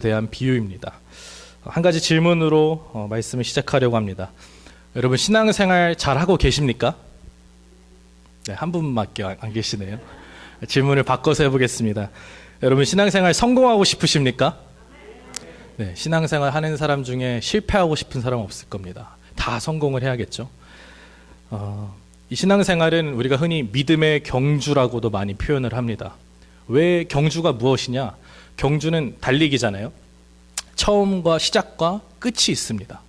대한 비유입니다. 한 가지 질문으로 말씀을 시작하려고 합니다. 여러분 신앙생활 잘하고 계십니까? 네, 한 분밖에 안 계시네요. 질문을 바꿔서 해보겠습니다. 여러분 신앙생활 성공하고 싶으십니까? 네, 신앙생활 하는 사람 중에 실패하고 싶은 사람 없을 겁니다. 다 성공을 해야겠죠. 이 신앙생활은 우리가 흔히 믿음의 경주라고도 많이 표현을 합니다. 왜 경주가 무엇이냐? 경주는 달리기잖아요. 처음과 시작과 끝이 있습니다.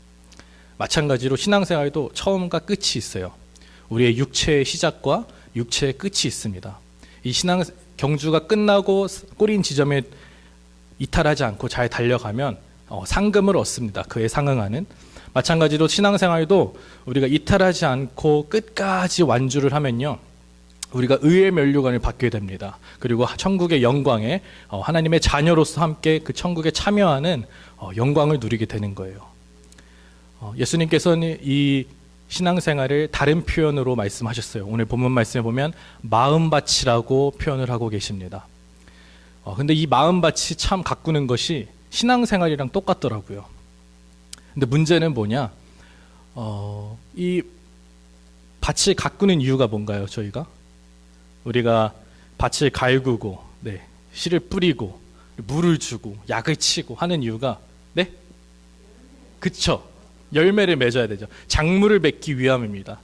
마찬가지로 신앙생활도 처음과 끝이 있어요. 우리의 육체의 시작과 육체의 끝이 있습니다. 이 신앙 경주가 끝나고 꼬린 지점에 이탈하지 않고 잘 달려가면 상금을 얻습니다. 그에 상응하는. 마찬가지로 신앙생활도 우리가 이탈하지 않고 끝까지 완주를 하면요, 우리가 의의 면류관을 받게 됩니다. 그리고 천국의 영광에 하나님의 자녀로서 함께 그 천국에 참여하는 영광을 누리게 되는 거예요. 예수님께서는 이 신앙생활을 다른 표현으로 말씀하셨어요. 오늘 본문 말씀에 보면 마음밭이라고 표현을 하고 계십니다. 근데 이 마음밭이 참 가꾸는 것이 신앙생활이랑 똑같더라고요. 근데 문제는 뭐냐? 이 밭을 가꾸는 이유가 뭔가요? 우리가 밭을 갈구고, 씨를 뿌리고, 물을 주고, 약을 치고 하는 이유가, 그쵸? 열매를 맺어야 되죠. 작물을 맺기 위함입니다.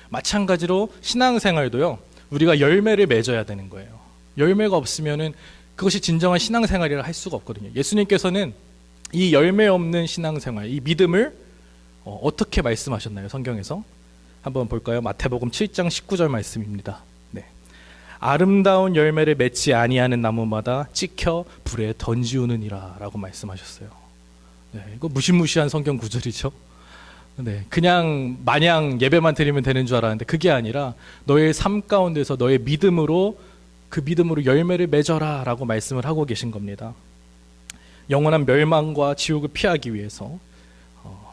마찬가지로 신앙생활도요, 우리가 열매를 맺어야 되는 거예요. 열매가 없으면은 그것이 진정한 신앙생활이라 할 수가 없거든요. 예수님께서는 이 열매 없는 신앙생활, 이 믿음을 어떻게 말씀하셨나요? 성경에서 한번 볼까요? 마태복음 7장 19절 말씀입니다. 아름다운 열매를 맺지 아니하는 나무마다 찍혀 불에 던지우느니라 라고 말씀하셨어요. 이거 무시무시한 성경 구절이죠. 그냥 마냥 예배만 드리면 되는 줄 알았는데 그게 아니라 너의 삶 가운데서 너의 믿음으로, 그 믿음으로 열매를 맺어라 라고 말씀을 하고 계신 겁니다. 영원한 멸망과 지옥을 피하기 위해서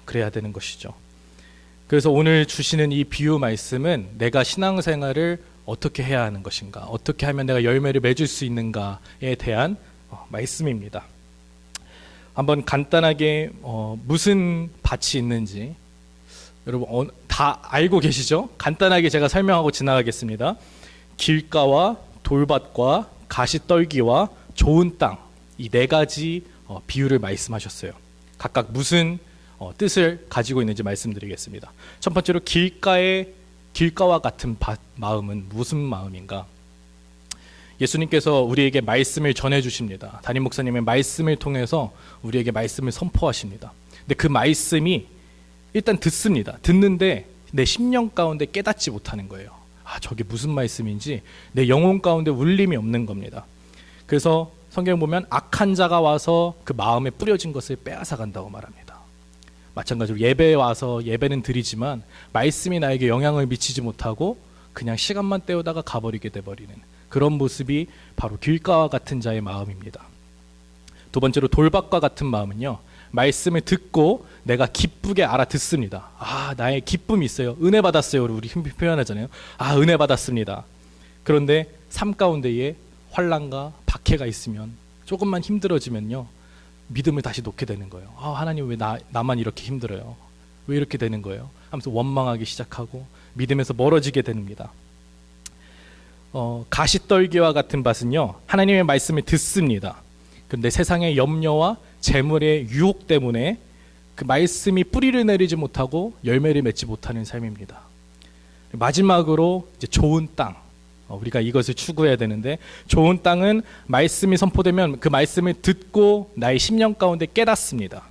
그래야 되는 것이죠. 그래서 오늘 주시는 이 비유 말씀은 내가 신앙생활을 어떻게 해야 하는 것인가, 어떻게 하면 내가 열매를 맺을 수 있는가에 대한 말씀입니다. 한번 간단하게 무슨 밭이 있는지 여러분 다 알고 계시죠? 간단하게 제가 설명하고 지나가겠습니다. 길가와 돌밭과 가시떨기와 좋은 땅, 이 네 가지 비유를 말씀하셨어요. 각각 무슨 뜻을 가지고 있는지 말씀드리겠습니다. 첫 번째로 길가와 같은 마음은 무슨 마음인가? 예수님께서 우리에게 말씀을 전해주십니다. 담임 목사님의 말씀을 통해서 우리에게 말씀을 선포하십니다. 근데 그 말씀이 일단 듣는데 내 심령 가운데 깨닫지 못하는 거예요. 저게 무슨 말씀인지 내 영혼 가운데 울림이 없는 겁니다. 그래서 성경 보면 악한 자가 와서 그 마음에 뿌려진 것을 빼앗아 간다고 말합니다. 마찬가지로 예배에 와서 예배는 드리지만 말씀이 나에게 영향을 미치지 못하고 그냥 시간만 때우다가 가버리게 돼버리는 그런 모습이 바로 길가와 같은 자의 마음입니다. 두 번째로 돌밭과 같은 마음은요, 말씀을 듣고 내가 기쁘게 알아듣습니다. 나의 기쁨이 있어요. 은혜 받았어요. 우리 표현하잖아요. 은혜 받았습니다. 그런데 삶 가운데에 환난과 박해가 있으면, 조금만 힘들어지면요, 믿음을 다시 놓게 되는 거예요. 하나님 왜 나만 이렇게 힘들어요? 왜 이렇게 되는 거예요? 하면서 원망하기 시작하고 믿음에서 멀어지게 됩니다. 가시떨기와 같은 밭은요, 하나님의 말씀을 듣습니다. 그런데 세상의 염려와 재물의 유혹 때문에 그 말씀이 뿌리를 내리지 못하고 열매를 맺지 못하는 삶입니다. 마지막으로 이제 좋은 땅, 우리가 이것을 추구해야 되는데, 좋은 땅은 말씀이 선포되면 그 말씀을 듣고 나의 심령 가운데 깨닫습니다.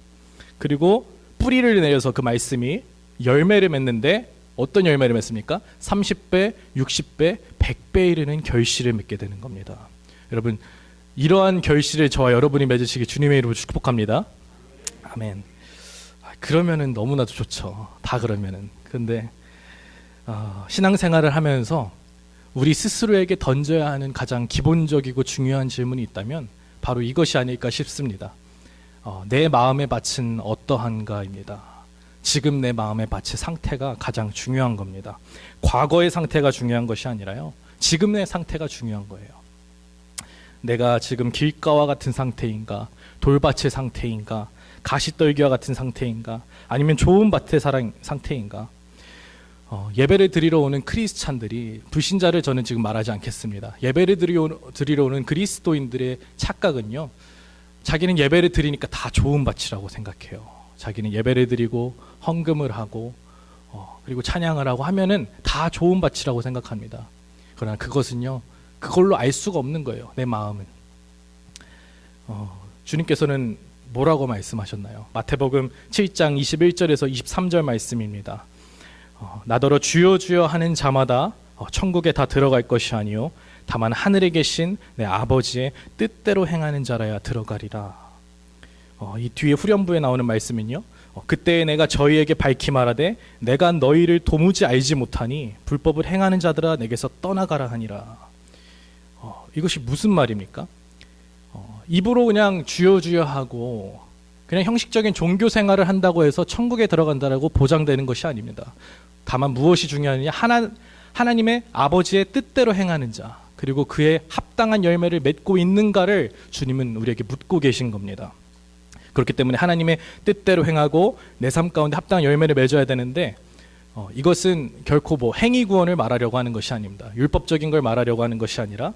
그리고 뿌리를 내려서 그 말씀이 열매를 맺는데 어떤 열매를 맺습니까? 30배, 60배, 100배 이르는 결실을 맺게 되는 겁니다. 여러분, 이러한 결실을 저와 여러분이 맺으시기 주님의 이름으로 축복합니다. 아멘. 그러면은 너무나도 좋죠. 다 그러면은. 근데 신앙생활을 하면서 우리 스스로에게 던져야 하는 가장 기본적이고 중요한 질문이 있다면 바로 이것이 아닐까 싶습니다. 내 마음의 밭은 어떠한가입니다. 지금 내 마음의 밭의 상태가 가장 중요한 겁니다. 과거의 상태가 중요한 것이 아니라요, 지금의 상태가 중요한 거예요. 내가 지금 길가와 같은 상태인가, 돌밭의 상태인가? 가시떨기와 같은 상태인가? 아니면 좋은 밭의 상태인가? 예배를 드리러 오는 크리스찬들이, 불신자를 저는 지금 말하지 않겠습니다. 예배를 드리러 오는 그리스도인들의 착각은요, 자기는 예배를 드리니까 다 좋은 밭이라고 생각해요. 자기는 예배를 드리고 헌금을 하고 그리고 찬양을 하고 하면은 다 좋은 밭이라고 생각합니다. 그러나 그것은요, 그걸로 알 수가 없는 거예요. 내 마음은. 주님께서는 뭐라고 말씀하셨나요? 마태복음 7장 21절에서 23절 말씀입니다. 나더러 주여 주여 하는 자마다 천국에 다 들어갈 것이 아니요 다만 하늘에 계신 내 아버지의 뜻대로 행하는 자라야 들어가리라. 이 뒤에 후렴부에 나오는 말씀은요, 그때 내가 저희에게 밝히 말하되 내가 너희를 도무지 알지 못하니 불법을 행하는 자들아 내게서 떠나가라 하니라. 이것이 무슨 말입니까? 입으로 그냥 주여 주여 하고 그냥 형식적인 종교 생활을 한다고 해서 천국에 들어간다라고 보장되는 것이 아닙니다. 다만 무엇이 중요하느냐, 하나님의 아버지의 뜻대로 행하는 자, 그리고 그의 합당한 열매를 맺고 있는가를 주님은 우리에게 묻고 계신 겁니다. 그렇기 때문에 하나님의 뜻대로 행하고 내 삶 가운데 합당한 열매를 맺어야 되는데, 이것은 결코 행위 구원을 말하려고 하는 것이 아닙니다. 율법적인 걸 말하려고 하는 것이 아니라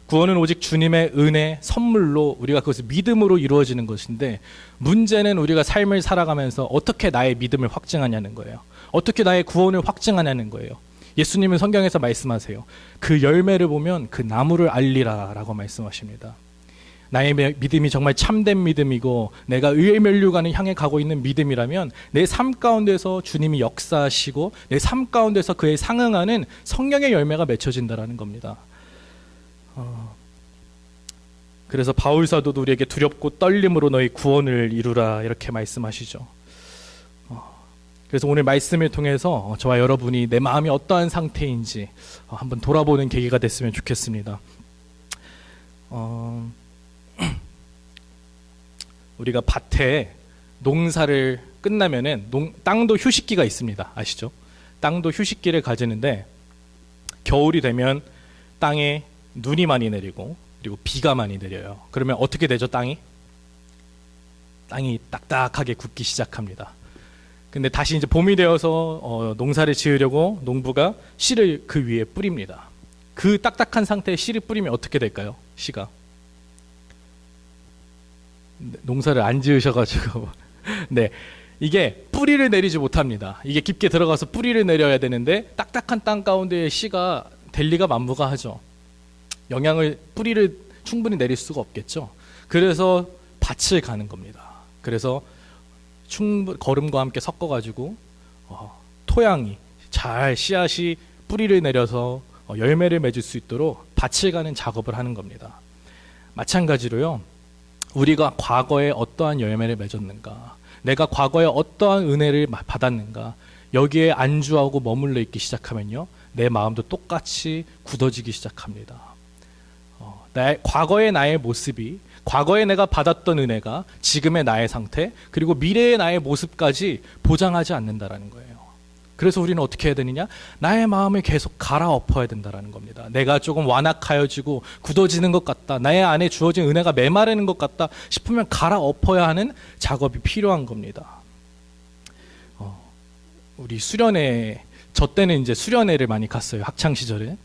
구원은 오직 주님의 은혜, 선물로 우리가 그것을 믿음으로 이루어지는 것인데, 문제는 우리가 삶을 살아가면서 어떻게 나의 믿음을 확증하냐는 거예요. 어떻게 나의 구원을 확증하냐는 거예요. 예수님은 성경에서 말씀하세요. 그 열매를 보면 그 나무를 알리라 라고 말씀하십니다. 나의 믿음이 정말 참된 믿음이고 내가 의의 면류관을 향해 가고 있는 믿음이라면 내 삶 가운데서 주님이 역사하시고 내 삶 가운데서 그에 상응하는 성령의 열매가 맺혀진다라는 겁니다. 그래서 바울 사도도 우리에게 두렵고 떨림으로 너희 구원을 이루라 이렇게 말씀하시죠. 그래서 오늘 말씀을 통해서 저와 여러분이 내 마음이 어떠한 상태인지 한번 돌아보는 계기가 됐으면 좋겠습니다. 우리가 밭에 농사를 끝나면은 땅도 휴식기가 있습니다. 아시죠? 땅도 휴식기를 가지는데 겨울이 되면 땅에 눈이 많이 내리고 그리고 비가 많이 내려요. 그러면 어떻게 되죠? 땅이 딱딱하게 굳기 시작합니다. 근데 다시 이제 봄이 되어서 농사를 지으려고 농부가 씨를 그 위에 뿌립니다. 그 딱딱한 상태에 씨를 뿌리면 어떻게 될까요? 씨가 농사를 안 지으셔가지고 네, 이게 뿌리를 내리지 못합니다. 이게 깊게 들어가서 뿌리를 내려야 되는데 딱딱한 땅 가운데 씨가 될 리가 만무가하죠. 뿌리를 충분히 내릴 수가 없겠죠. 그래서 밭을 가는 겁니다. 그래서 거름과 함께 섞어가지고 토양이 잘 씨앗이 뿌리를 내려서 열매를 맺을 수 있도록 밭을 가는 작업을 하는 겁니다. 마찬가지로요, 우리가 과거에 어떠한 열매를 맺었는가, 내가 과거에 어떠한 은혜를 받았는가, 여기에 안주하고 머물러 있기 시작하면요, 내 마음도 똑같이 굳어지기 시작합니다. 과거의 나의 모습이, 과거에 내가 받았던 은혜가 지금의 나의 상태, 그리고 미래의 나의 모습까지 보장하지 않는다라는 거예요. 그래서 우리는 어떻게 해야 되느냐? 나의 마음을 계속 갈아엎어야 된다라는 겁니다. 내가 조금 완악하여지고 굳어지는 것 같다, 나의 안에 주어진 은혜가 메마르는 것 같다 싶으면 갈아엎어야 하는 작업이 필요한 겁니다. 우리 수련회, 저 때는 이제 수련회를 많이 갔어요. 학창 시절에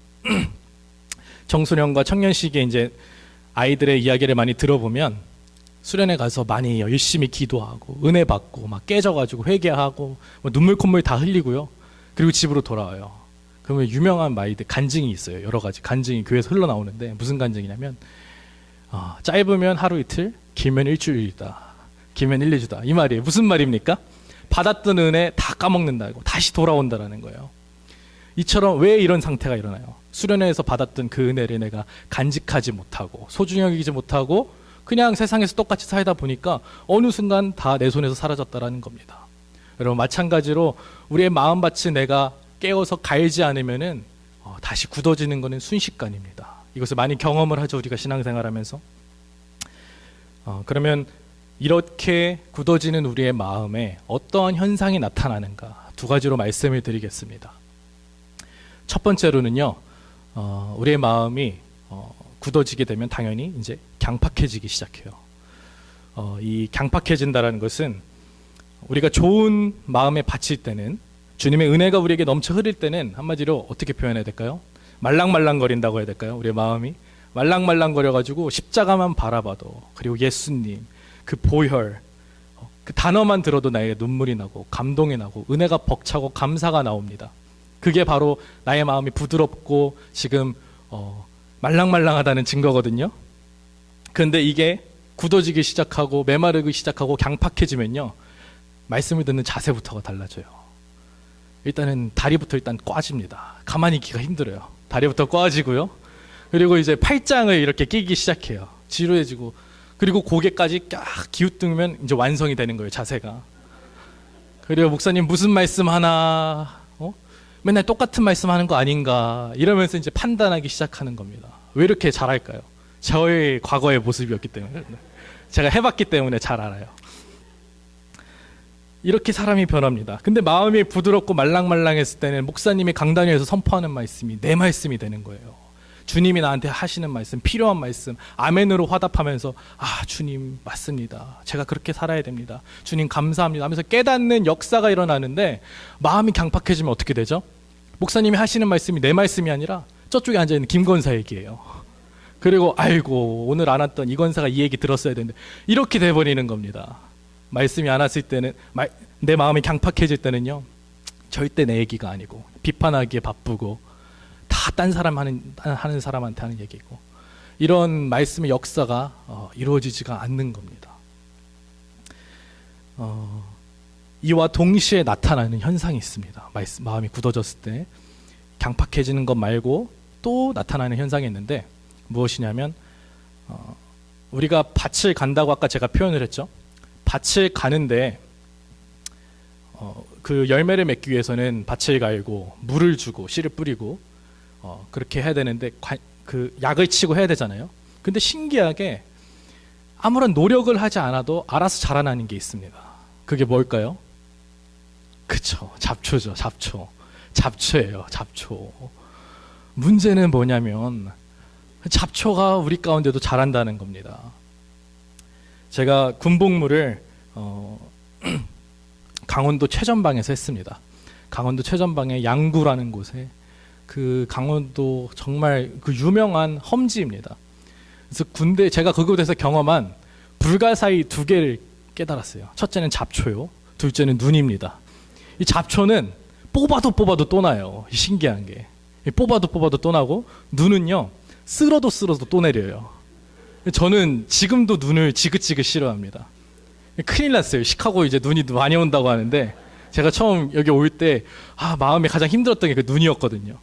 청소년과 청년식에 이제 아이들의 이야기를 많이 들어보면 수련회 가서 많이 열심히 기도하고 은혜 받고 막 깨져가지고 회개하고 눈물 콧물 다 흘리고요. 그리고 집으로 돌아와요. 그러면 유명한 말들, 간증이 있어요. 여러 가지 간증이 교회에서 흘러나오는데 무슨 간증이냐면 짧으면 하루 이틀, 길면 일주일이다, 길면 1, 2주다 이 말이에요. 무슨 말입니까? 받았던 은혜 다 까먹는다고, 다시 돌아온다라는 거예요. 이처럼 왜 이런 상태가 일어나요? 수련회에서 받았던 그 은혜를 내가 간직하지 못하고 소중히 여기지 못하고 그냥 세상에서 똑같이 살다 보니까 어느 순간 다 내 손에서 사라졌다라는 겁니다. 여러분, 마찬가지로 우리의 마음밭을 내가 깨워서 갈지 않으면은 다시 굳어지는 것은 순식간입니다. 이것을 많이 경험을 하죠, 우리가 신앙생활하면서. 그러면 이렇게 굳어지는 우리의 마음에 어떠한 현상이 나타나는가, 두 가지로 말씀을 드리겠습니다. 첫 번째로는요, 우리의 마음이 굳어지게 되면 당연히 이제 강팍해지기 시작해요. 이 강팍해진다라는 것은 우리가 좋은 마음에 바칠 때는, 주님의 은혜가 우리에게 넘쳐 흐를 때는 한마디로 어떻게 표현해야 될까요? 말랑말랑거린다고 해야 될까요? 우리의 마음이 말랑말랑거려가지고 십자가만 바라봐도, 그리고 예수님 그 보혈, 그 단어만 들어도 나에게 눈물이 나고 감동이 나고 은혜가 벅차고 감사가 나옵니다. 그게 바로 나의 마음이 부드럽고 지금 말랑말랑하다는 증거거든요. 그런데 이게 굳어지기 시작하고 메마르기 시작하고 강팍해지면요, 말씀을 듣는 자세부터가 달라져요. 일단은 다리부터 일단 꽈집니다. 가만히 있기가 힘들어요. 다리부터 꽈지고요. 그리고 이제 팔짱을 이렇게 끼기 시작해요. 지루해지고, 그리고 고개까지 쫙 기웃으면 이제 완성이 되는 거예요, 자세가. 그리고 목사님 무슨 말씀 하나, 맨날 똑같은 말씀 하는 거 아닌가, 이러면서 이제 판단하기 시작하는 겁니다. 왜 이렇게 잘할까요? 저의 과거의 모습이었기 때문에, 제가 해봤기 때문에 잘 알아요. 이렇게 사람이 변합니다. 근데 마음이 부드럽고 말랑말랑했을 때는 목사님이 강단위에서 선포하는 말씀이 내 말씀이 되는 거예요. 주님이 나한테 하시는 말씀, 필요한 말씀, 아멘으로 화답하면서 주님 맞습니다. 제가 그렇게 살아야 됩니다. 주님 감사합니다 하면서 깨닫는 역사가 일어나는데, 마음이 강팍해지면 어떻게 되죠? 목사님이 하시는 말씀이 내 말씀이 아니라 저쪽에 앉아있는 김 권사 얘기예요. 그리고 아이고 오늘 안 왔던 이 권사가 이 얘기 들었어야 되는데, 이렇게 돼버리는 겁니다. 말씀이 안 왔을 때는, 내 마음이 강팍해질 때는요, 절대 내 얘기가 아니고 비판하기에 바쁘고 다 딴 사람 하는 사람한테 하는 얘기고, 이런 말씀의 역사가 이루어지지가 않는 겁니다. 이와 동시에 나타나는 현상이 있습니다. 마음이 굳어졌을 때 강팍해지는 것 말고 또 나타나는 현상이 있는데, 무엇이냐면 우리가 밭을 간다고 아까 제가 표현을 했죠. 밭을 가는데 그 열매를 맺기 위해서는 밭을 갈고 물을 주고 씨를 뿌리고 그렇게 해야 되는데, 그 약을 치고 해야 되잖아요. 근데 신기하게 아무런 노력을 하지 않아도 알아서 자라나는 게 있습니다. 그게 뭘까요? 그쵸, 잡초죠. 잡초예요. 잡초. 문제는 뭐냐면 잡초가 우리 가운데도 자란다는 겁니다. 제가 군복무를 강원도 최전방에서 했습니다. 강원도 최전방의 양구라는 곳에, 그 강원도 정말 그 유명한 험지입니다. 그래서 군대, 제가 그곳에서 경험한 불가사의 두 개를 깨달았어요. 첫째는 잡초요, 둘째는 눈입니다. 이 잡초는 뽑아도 또 나요. 신기한 게, 뽑아도 또 나고, 눈은요 쓸어도 또 내려요. 저는 지금도 눈을 지긋지긋 싫어합니다. 큰일 났어요. 시카고 이제 눈이 많이 온다고 하는데, 제가 처음 여기 올 때 마음이 가장 힘들었던 게 그 눈이었거든요.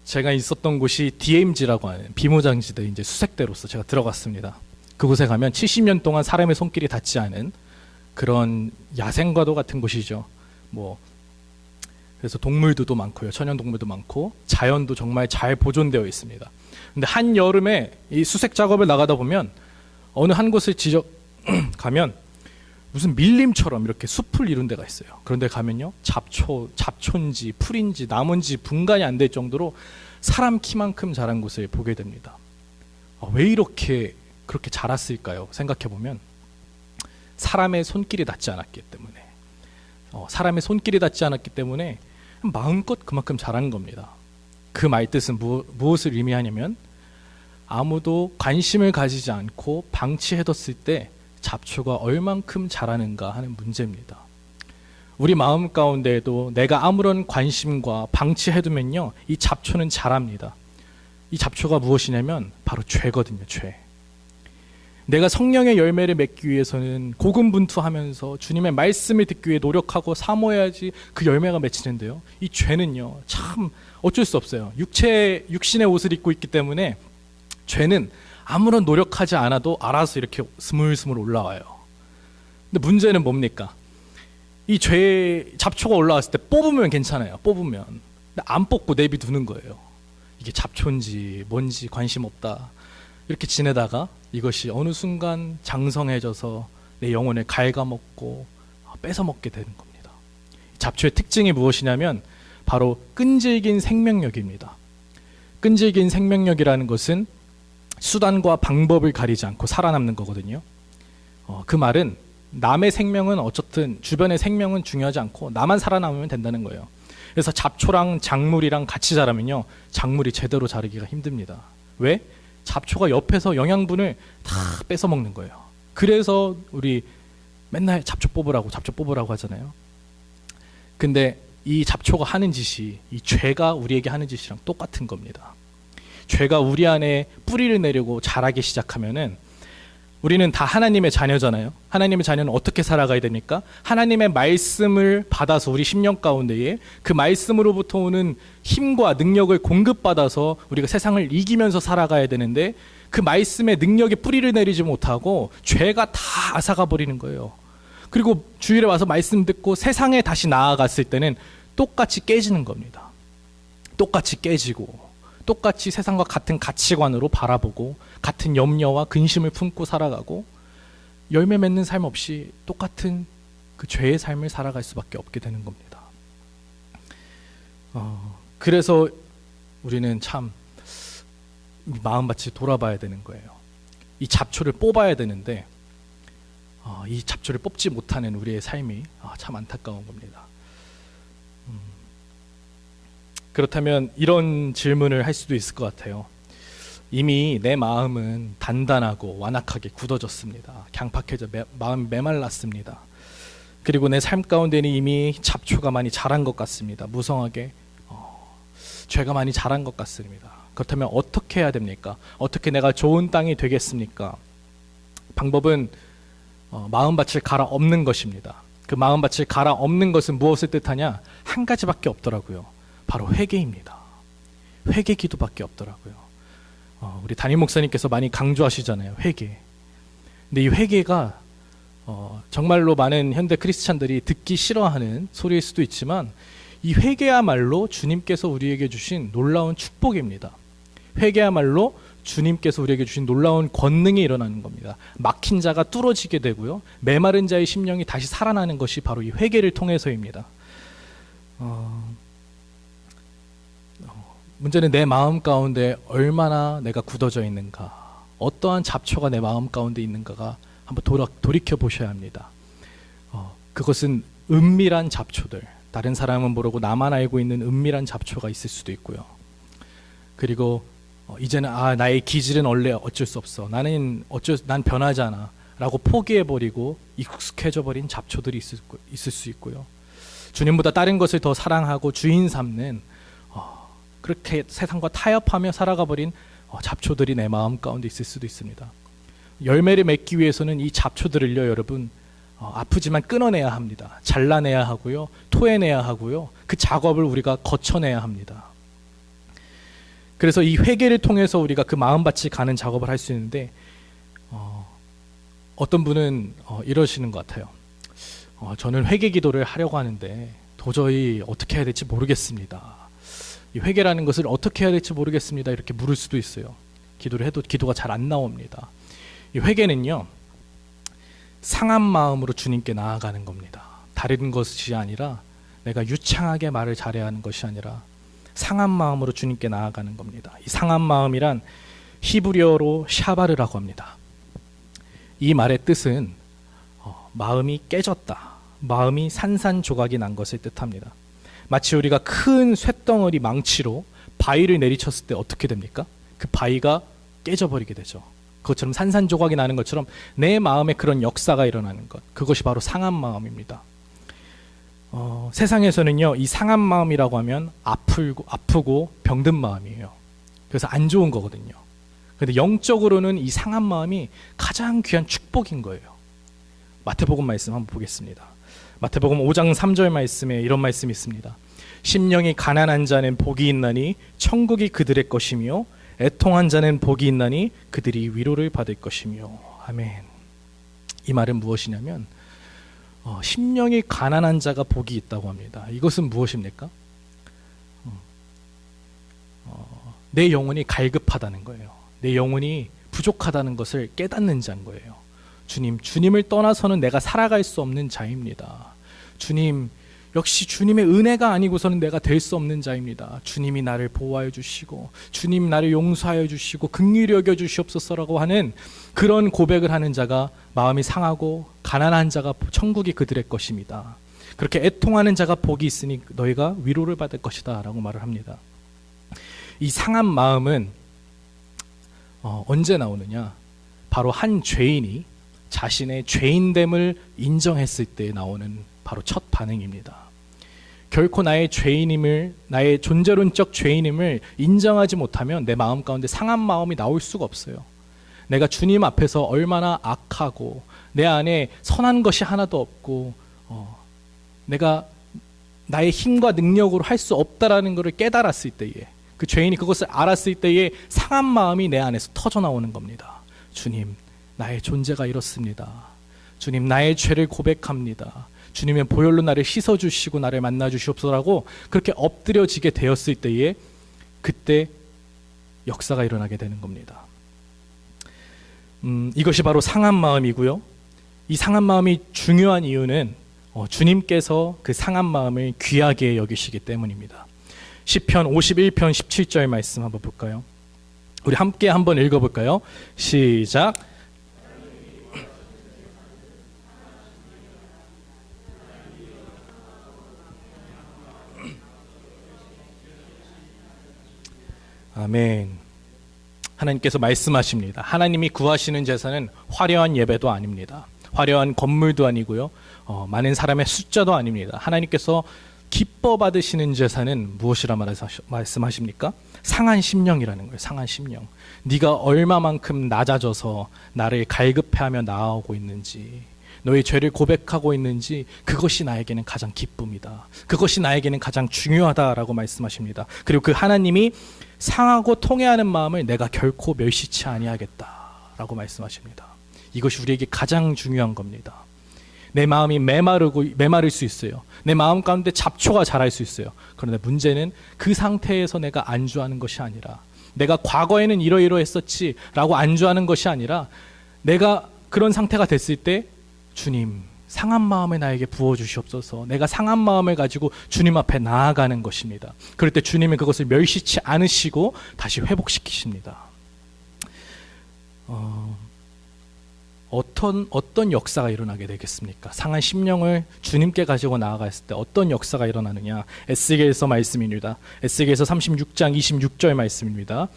제가 있었던 곳이 DMZ라고 하는 비무장지대 이제 수색대로서 제가 들어갔습니다. 그곳에 가면 70년 동안 사람의 손길이 닿지 않은 그런 야생과도 같은 곳이죠. 그래서 동물들도 많고요, 천연동물도 많고 자연도 정말 잘 보존되어 있습니다. 근데 한 여름에 이 수색 작업을 나가다 보면 어느 한 곳을 가면 무슨 밀림처럼 이렇게 숲을 이룬 데가 있어요. 그런데 가면요, 잡초인지 풀인지 나무인지 분간이 안 될 정도로 사람 키만큼 자란 곳을 보게 됩니다. 왜 그렇게 자랐을까요? 생각해 보면 사람의 손길이 닿지 않았기 때문에 마음껏 그만큼 자란 겁니다. 그 말뜻은 무엇을 의미하냐면, 아무도 관심을 가지지 않고 방치해뒀을 때 잡초가 얼만큼 자라는가 하는 문제입니다. 우리 마음 가운데에도 내가 아무런 관심과 방치해두면요, 이 잡초는 자랍니다. 이 잡초가 무엇이냐면 바로 죄거든요. 죄. 내가 성령의 열매를 맺기 위해서는 고군분투하면서 주님의 말씀을 듣기 위해 노력하고 사모해야지 그 열매가 맺히는데요, 이 죄는요 참 어쩔 수 없어요. 육신의 옷을 입고 있기 때문에 죄는 아무런 노력하지 않아도 알아서 이렇게 스물스물 올라와요. 근데 문제는 뭡니까? 이 잡초가 올라왔을 때 뽑으면 괜찮아요. 근데 안 뽑고 내비두는 거예요. 이게 잡초인지 뭔지 관심 없다, 이렇게 지내다가 이것이 어느 순간 장성해져서 내 영혼을 갉아먹고 뺏어먹게 되는 겁니다. 잡초의 특징이 무엇이냐면 바로 끈질긴 생명력입니다. 끈질긴 생명력이라는 것은 수단과 방법을 가리지 않고 살아남는 거거든요. 그 말은 남의 생명은 어쨌든 주변의 생명은 중요하지 않고 나만 살아남으면 된다는 거예요. 그래서 잡초랑 작물이랑 같이 자라면요, 작물이 제대로 자라기가 힘듭니다. 왜? 잡초가 옆에서 영양분을 다 뺏어 먹는 거예요. 그래서 우리 맨날 잡초 뽑으라고 하잖아요. 근데 이 잡초가 하는 짓이 이 죄가 우리에게 하는 짓이랑 똑같은 겁니다. 죄가 우리 안에 뿌리를 내리고 자라기 시작하면은 우리는 다 하나님의 자녀잖아요. 하나님의 자녀는 어떻게 살아가야 됩니까? 하나님의 말씀을 받아서 우리 심령 가운데에 그 말씀으로부터 오는 힘과 능력을 공급받아서 우리가 세상을 이기면서 살아가야 되는데, 그 말씀의 능력에 뿌리를 내리지 못하고 죄가 다 앗아가 버리는 거예요. 그리고 주일에 와서 말씀 듣고 세상에 다시 나아갔을 때는 똑같이 깨지는 겁니다. 똑같이 깨지고 똑같이 세상과 같은 가치관으로 바라보고 같은 염려와 근심을 품고 살아가고 열매 맺는 삶 없이 똑같은 그 죄의 삶을 살아갈 수밖에 없게 되는 겁니다. 그래서 우리는 참 마음밭을 돌아봐야 되는 거예요. 이 잡초를 뽑아야 되는데 이 잡초를 뽑지 못하는 우리의 삶이 참 안타까운 겁니다. 그렇다면 이런 질문을 할 수도 있을 것 같아요. 이미 내 마음은 단단하고 완악하게 굳어졌습니다. 강팍해져 마음이 메말랐습니다. 그리고 내 삶 가운데는 이미 잡초가 많이 자란 것 같습니다. 무성하게 죄가 많이 자란 것 같습니다. 그렇다면 어떻게 해야 됩니까? 어떻게 내가 좋은 땅이 되겠습니까? 방법은 마음밭을 갈아엎는 것입니다. 그 마음밭을 갈아엎는 것은 무엇을 뜻하냐? 한 가지밖에 없더라고요. 바로 회개입니다. 회개 기도밖에 없더라고요. 우리 담임 목사님께서 많이 강조하시잖아요. 회개. 근데 이 회개가 정말로 많은 현대 크리스찬들이 듣기 싫어하는 소리일 수도 있지만, 이 회개야말로 주님께서 우리에게 주신 놀라운 축복입니다. 회개야말로 주님께서 우리에게 주신 놀라운 권능이 일어나는 겁니다. 막힌 자가 뚫어지게 되고요, 메마른 자의 심령이 다시 살아나는 것이 바로 이 회개를 통해서입니다. 문제는 내 마음 가운데 얼마나 내가 굳어져 있는가, 어떠한 잡초가 내 마음 가운데 있는가가 한번 돌이켜 보셔야 합니다. 그것은 은밀한 잡초들, 다른 사람은 모르고 나만 알고 있는 은밀한 잡초가 있을 수도 있고요. 그리고 이제는 나의 기질은 원래 어쩔 수 없어, 난 변하지 않아 라고 포기해버리고 익숙해져 버린 잡초들이 있을 수 있고요. 주님보다 다른 것을 더 사랑하고 주인 삼는 그렇게 세상과 타협하며 살아가 버린 잡초들이 내 마음 가운데 있을 수도 있습니다. 열매를 맺기 위해서는 이 잡초들을요, 여러분, 아프지만 끊어내야 합니다. 잘라내야 하고요, 토해내야 하고요, 그 작업을 우리가 거쳐내야 합니다. 그래서 이 회개를 통해서 우리가 그 마음밭이 가는 작업을 할 수 있는데, 어떤 분은 이러시는 것 같아요. 저는 회개 기도를 하려고 하는데 도저히 어떻게 해야 될지 모르겠습니다. 이 회개라는 것을 어떻게 해야 될지 모르겠습니다. 이렇게 물을 수도 있어요. 기도를 해도 기도가 잘 안 나옵니다. 이 회개는요, 상한 마음으로 주님께 나아가는 겁니다. 다른 것이 아니라, 내가 유창하게 말을 잘해야 하는 것이 아니라 상한 마음으로 주님께 나아가는 겁니다. 이 상한 마음이란 히브리어로 샤바르라고 합니다. 이 말의 뜻은 마음이 깨졌다, 마음이 산산조각이 난 것을 뜻합니다. 마치 우리가 큰 쇳덩어리 망치로 바위를 내리쳤을 때 어떻게 됩니까? 그 바위가 깨져버리게 되죠. 그것처럼 산산조각이 나는 것처럼 내 마음에 그런 역사가 일어나는 것, 그것이 바로 상한 마음입니다. 세상에서는요, 이 상한 마음이라고 하면 아프고 병든 마음이에요. 그래서 안 좋은 거거든요. 그런데 영적으로는 이 상한 마음이 가장 귀한 축복인 거예요. 마태복음 말씀 한번 보겠습니다. 마태복음 5장 3절 말씀에 이런 말씀이 있습니다. 심령이 가난한 자는 복이 있나니 천국이 그들의 것이며 애통한 자는 복이 있나니 그들이 위로를 받을 것이며. 아멘. 이 말은 무엇이냐면 심령이 가난한 자가 복이 있다고 합니다. 이것은 무엇입니까? 내 영혼이 갈급하다는 거예요. 내 영혼이 부족하다는 것을 깨닫는 자인 거예요. 주님을 떠나서는 내가 살아갈 수 없는 자입니다. 주님, 역시 주님의 은혜가 아니고서는 내가 될 수 없는 자입니다. 주님이 나를 보호하여 주시고 주님 나를 용서하여 주시고 긍휼히 여겨 주시옵소서라고 하는 그런 고백을 하는 자가 마음이 상하고 가난한 자가 천국이 그들의 것입니다. 그렇게 애통하는 자가 복이 있으니 너희가 위로를 받을 것이다 라고 말을 합니다. 이 상한 마음은 언제 나오느냐? 바로 한 죄인이 자신의 죄인됨을 인정했을 때 나오는 바로 첫 반응입니다. 결코 나의 죄인임을, 나의 존재론적 죄인임을 인정하지 못하면 내 마음 가운데 상한 마음이 나올 수가 없어요. 내가 주님 앞에서 얼마나 악하고 내 안에 선한 것이 하나도 없고 내가 나의 힘과 능력으로 할 수 없다라는 것을 깨달았을 때에, 그 죄인이 그것을 알았을 때에 상한 마음이 내 안에서 터져 나오는 겁니다. 주님, 나의 존재가 이렇습니다. 주님, 나의 죄를 고백합니다. 주님의 보혈로 나를 씻어주시고 나를 만나주시옵소서라고 그렇게 엎드려지게 되었을 때에 그때 역사가 일어나게 되는 겁니다. 이것이 바로 상한 마음이고요. 이 상한 마음이 중요한 이유는 주님께서 그 상한 마음을 귀하게 여기시기 때문입니다. 시편 51편 17절 말씀 한번 볼까요? 우리 함께 한번 읽어볼까요? 시작. 아멘. 하나님께서 말씀하십니다. 하나님이 구하시는 제사는 화려한 예배도 아닙니다. 화려한 건물도 아니고요. 많은 사람의 숫자도 아닙니다. 하나님께서 기뻐 받으시는 제사는 무엇이라 말씀하십니까? 상한 심령이라는 거예요. 상한 심령. 네가 얼마만큼 낮아져서 나를 갈급해하며 나아오고 있는지, 너의 죄를 고백하고 있는지, 그것이 나에게는 가장 기쁨이다. 그것이 나에게는 가장 중요하다라고 말씀하십니다. 그리고 그 하나님이 상하고 통회하는 마음을 내가 결코 멸시치 아니하겠다라고 말씀하십니다. 이것이 우리에게 가장 중요한 겁니다. 내 마음이 메마를 수 있어요. 내 마음 가운데 잡초가 자랄 수 있어요. 그런데 문제는 그 상태에서 내가 안주하는 것이 아니라, 내가 과거에는 이러이러했었지 라고 안주하는 것이 아니라, 내가 그런 상태가 됐을 때 주님, 상한 마음을 나에게 부어주시옵소서. 내가 상한 마음을 가지고 주님 앞에 나아가는 것입니다. 그럴 때 주님은 그것을 멸시치 않으시고 다시 회복시키십니다. 어떤 역사가 일어나게 되겠습니까? 상한 심령을 주님께 가지고 나아갔을 때 어떤 역사가 일어나느냐? 에스겔서 말씀입니다. 에스겔서 36장 26절 말씀입니다.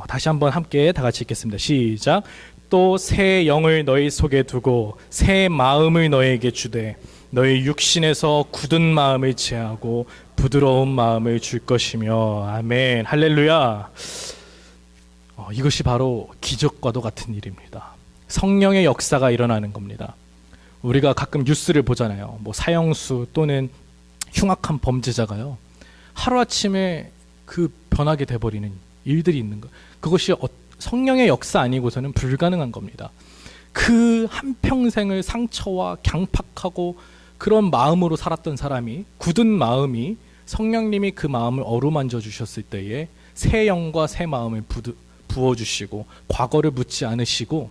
다시 한번 함께 다 같이 읽겠습니다. 시작. 또 새 영을 너희 속에 두고 새 마음을 너에게 주되 너희 육신에서 굳은 마음을 제하고 부드러운 마음을 줄 것이며. 아멘. 할렐루야. 이것이 바로 기적과도 같은 일입니다. 성령의 역사가 일어나는 겁니다. 우리가 가끔 뉴스를 보잖아요. 사형수 또는 흉악한 범죄자가요, 하루아침에 그 변하게 돼버리는 일들이 있는 것. 그것이 성령의 역사 아니고서는 불가능한 겁니다. 그 한평생을 상처와 강팍하고 그런 마음으로 살았던 사람이, 굳은 마음이 성령님이 그 마음을 어루만져 주셨을 때에 새 영과 새 마음을 부어주시고 과거를 묻지 않으시고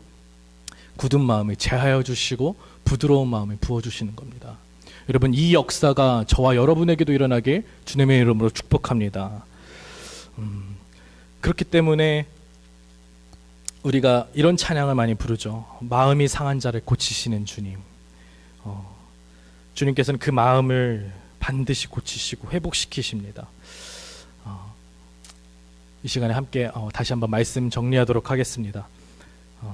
굳은 마음을 제하여 주시고 부드러운 마음을 부어주시는 겁니다. 여러분, 이 역사가 저와 여러분에게도 일어나길 주님의 이름으로 축복합니다. 그렇기 때문에 우리가 이런 찬양을 많이 부르죠. 마음이 상한 자를 고치시는 주님. 주님께서는 그 마음을 반드시 고치시고 회복시키십니다. 이 시간에 함께 다시 한번 말씀 정리하도록 하겠습니다.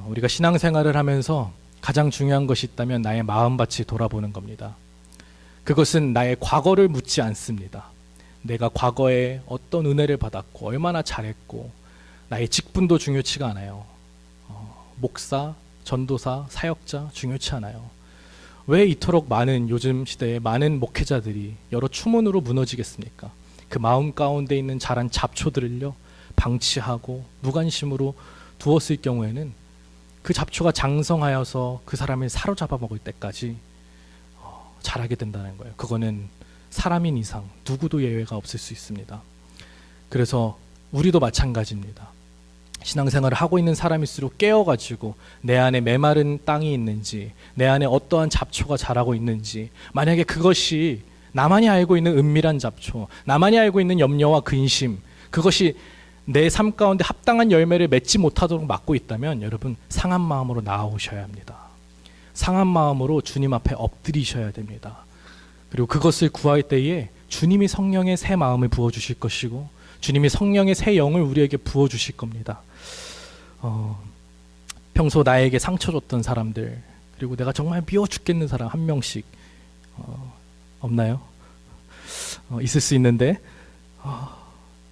우리가 신앙생활을 하면서 가장 중요한 것이 있다면 나의 마음밭을 돌아보는 겁니다. 그것은 나의 과거를 묻지 않습니다. 내가 과거에 어떤 은혜를 받았고 얼마나 잘했고, 나의 직분도 중요치가 않아요. 목사, 전도사, 사역자 중요치 않아요. 왜 이토록 많은, 요즘 시대에 많은 목회자들이 여러 추문으로 무너지겠습니까? 그 마음 가운데 있는 자란 잡초들을요 방치하고 무관심으로 두었을 경우에는 그 잡초가 장성하여서 그 사람을 사로잡아 먹을 때까지 자라게 된다는 거예요. 그거는 사람인 이상 누구도 예외가 없을 수 있습니다. 그래서 우리도 마찬가지입니다. 신앙생활을 하고 있는 사람일수록 깨어가지고 내 안에 메마른 땅이 있는지, 내 안에 어떠한 잡초가 자라고 있는지, 만약에 그것이 나만이 알고 있는 은밀한 잡초, 나만이 알고 있는 염려와 근심, 그것이 내 삶 가운데 합당한 열매를 맺지 못하도록 막고 있다면 여러분 상한 마음으로 나아오셔야 합니다. 상한 마음으로 주님 앞에 엎드리셔야 됩니다. 그리고 그것을 구할 때에 주님이 성령의 새 마음을 부어주실 것이고 주님이 성령의 새 영을 우리에게 부어주실 겁니다. 평소 나에게 상처 줬던 사람들, 그리고 내가 정말 미워 죽겠는 사람 한 명씩 없나요? 있을 수 있는데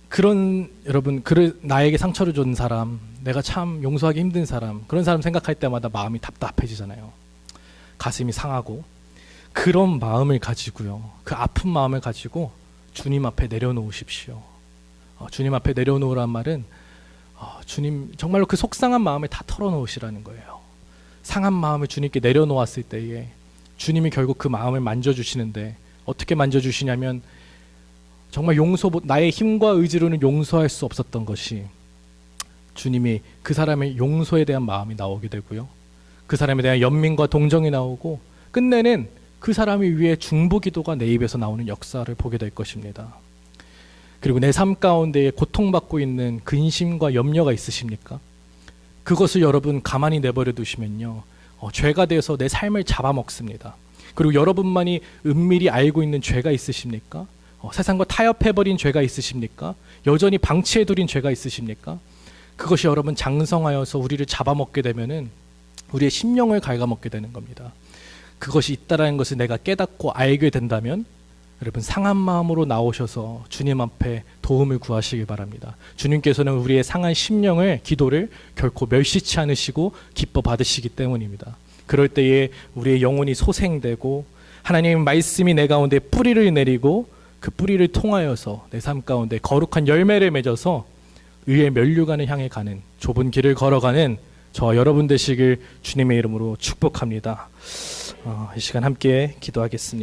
그런 여러분, 나에게 상처를 준 사람, 내가 참 용서하기 힘든 사람, 그런 사람 생각할 때마다 마음이 답답해지잖아요. 가슴이 상하고 그런 마음을 가지고요, 그 아픈 마음을 가지고 주님 앞에 내려놓으십시오. 주님 앞에 내려놓으란 말은 주님 정말로 그 속상한 마음을 다 털어놓으시라는 거예요. 상한 마음을 주님께 내려놓았을 때에 주님이 결국 그 마음을 만져주시는데 어떻게 만져주시냐면 정말 나의 힘과 의지로는 용서할 수 없었던 것이 주님이 그 사람의 용서에 대한 마음이 나오게 되고요, 그 사람에 대한 연민과 동정이 나오고 끝내는 그 사람을 위해 중보기도가 내 입에서 나오는 역사를 보게 될 것입니다. 그리고 내 삶 가운데 고통받고 있는 근심과 염려가 있으십니까? 그것을 여러분 가만히 내버려 두시면요, 죄가 돼서 내 삶을 잡아먹습니다. 그리고 여러분만이 은밀히 알고 있는 죄가 있으십니까? 세상과 타협해버린 죄가 있으십니까? 여전히 방치해두린 죄가 있으십니까? 그것이 여러분 장성하여서 우리를 잡아먹게 되면은 우리의 심령을 갉아먹게 되는 겁니다. 그것이 있다라는 것을 내가 깨닫고 알게 된다면 여러분 상한 마음으로 나오셔서 주님 앞에 도움을 구하시기 바랍니다. 주님께서는 우리의 상한 심령을, 기도를 결코 멸시치 않으시고 기뻐 받으시기 때문입니다. 그럴 때에 우리의 영혼이 소생되고 하나님의 말씀이 내 가운데 뿌리를 내리고 그 뿌리를 통하여서 내 삶 가운데 거룩한 열매를 맺어서 의의 면류관을 향해 가는 좁은 길을 걸어가는 저와 여러분 되시길 주님의 이름으로 축복합니다. 이 시간 함께 기도하겠습니다.